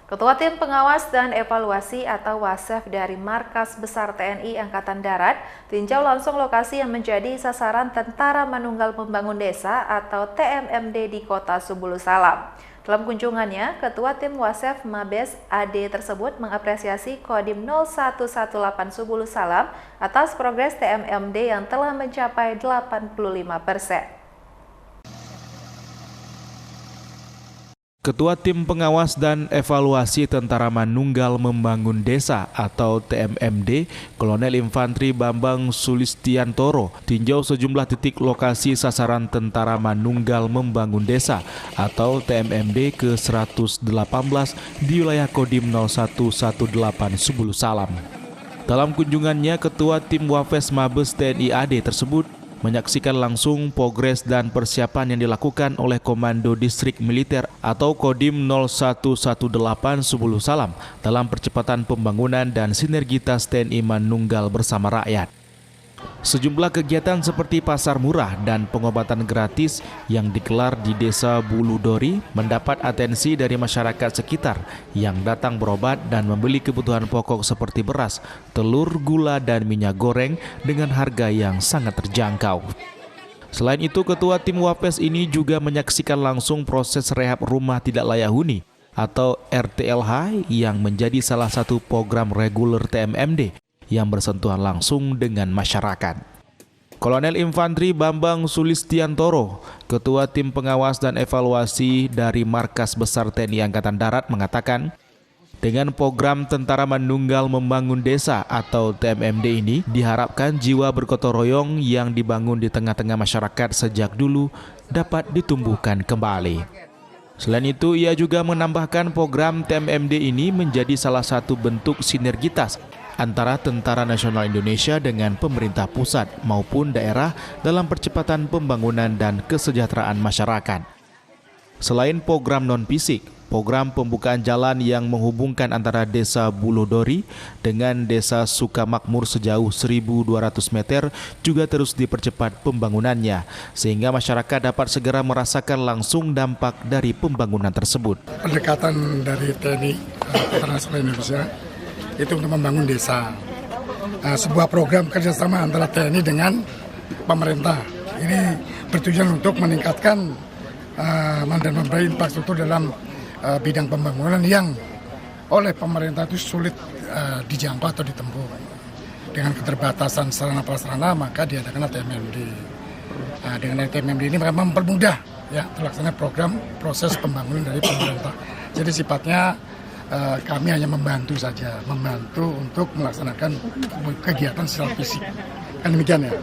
Ketua Tim Pengawas dan Evaluasi atau WASEF dari Markas Besar TNI Angkatan Darat tinjau langsung lokasi yang menjadi sasaran Tentara Manunggal Pembangun Desa atau TMMD di Kota Subulu Salam. Dalam kunjungannya, Ketua Tim WASEF Mabes AD tersebut mengapresiasi Kodim 0118 Subulu Salam atas progres TMMD yang telah mencapai 85%. Ketua Tim Pengawas dan Evaluasi Tentara Manunggal Membangun Desa atau TMMD, Kolonel Infantri Bambang Sulistiantoro, tinjau sejumlah titik lokasi sasaran Tentara Manunggal Membangun Desa atau TMMD ke-118 di wilayah Kodim 0118 Subulu Salam. Dalam kunjungannya, Ketua Tim Wafes Mabes TNI AD tersebut menyaksikan langsung progres dan persiapan yang dilakukan oleh Komando Distrik Militer atau Kodim 0118 Subulu Salam dalam percepatan pembangunan dan sinergitas TNI Manunggal bersama rakyat. Sejumlah kegiatan seperti pasar murah dan pengobatan gratis yang digelar di Desa Buludori mendapat atensi dari masyarakat sekitar yang datang berobat dan membeli kebutuhan pokok seperti beras, telur, gula, dan minyak goreng dengan harga yang sangat terjangkau. Selain itu, Ketua Tim Wapes ini juga menyaksikan langsung proses rehab rumah tidak layak huni atau RTLH yang menjadi salah satu program reguler TMMD yang bersentuhan langsung dengan masyarakat. Kolonel Infantri Bambang Sulistiantoro, Ketua Tim Pengawas dan Evaluasi dari Markas Besar TNI Angkatan Darat mengatakan, dengan program Tentara Manunggal Membangun Desa atau TMMD ini, diharapkan jiwa bergotong royong yang dibangun di tengah-tengah masyarakat sejak dulu dapat ditumbuhkan kembali. Selain itu, ia juga menambahkan program TMMD ini menjadi salah satu bentuk sinergitas antara Tentara Nasional Indonesia dengan pemerintah pusat maupun daerah dalam percepatan pembangunan dan kesejahteraan masyarakat. Selain program non-fisik, program pembukaan jalan yang menghubungkan antara Desa Buludori dengan Desa Sukamakmur sejauh 1.200 meter juga terus dipercepat pembangunannya, sehingga masyarakat dapat segera merasakan langsung dampak dari pembangunan tersebut. Pendekatan dari TNI Angkatan Nasional Indonesia itu untuk membangun desa. Sebuah program kerjasama antara TNI dengan pemerintah. Ini bertujuan untuk meningkatkan dan memberi infrastruktur dalam bidang pembangunan yang oleh pemerintah itu sulit dijangkau atau ditempuh. Dengan keterbatasan sarana prasarana, maka diadakan TMMD. Dengan TMMD ini mereka mempermudah terlaksana program proses pembangunan dari pemerintah. Jadi sifatnya kami hanya membantu saja, membantu untuk melaksanakan kegiatan secara fisik. Kan demikian ya.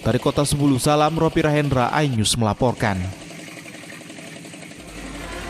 Dari Kota Subulu Salam, Ropi Rahendra, iNews melaporkan.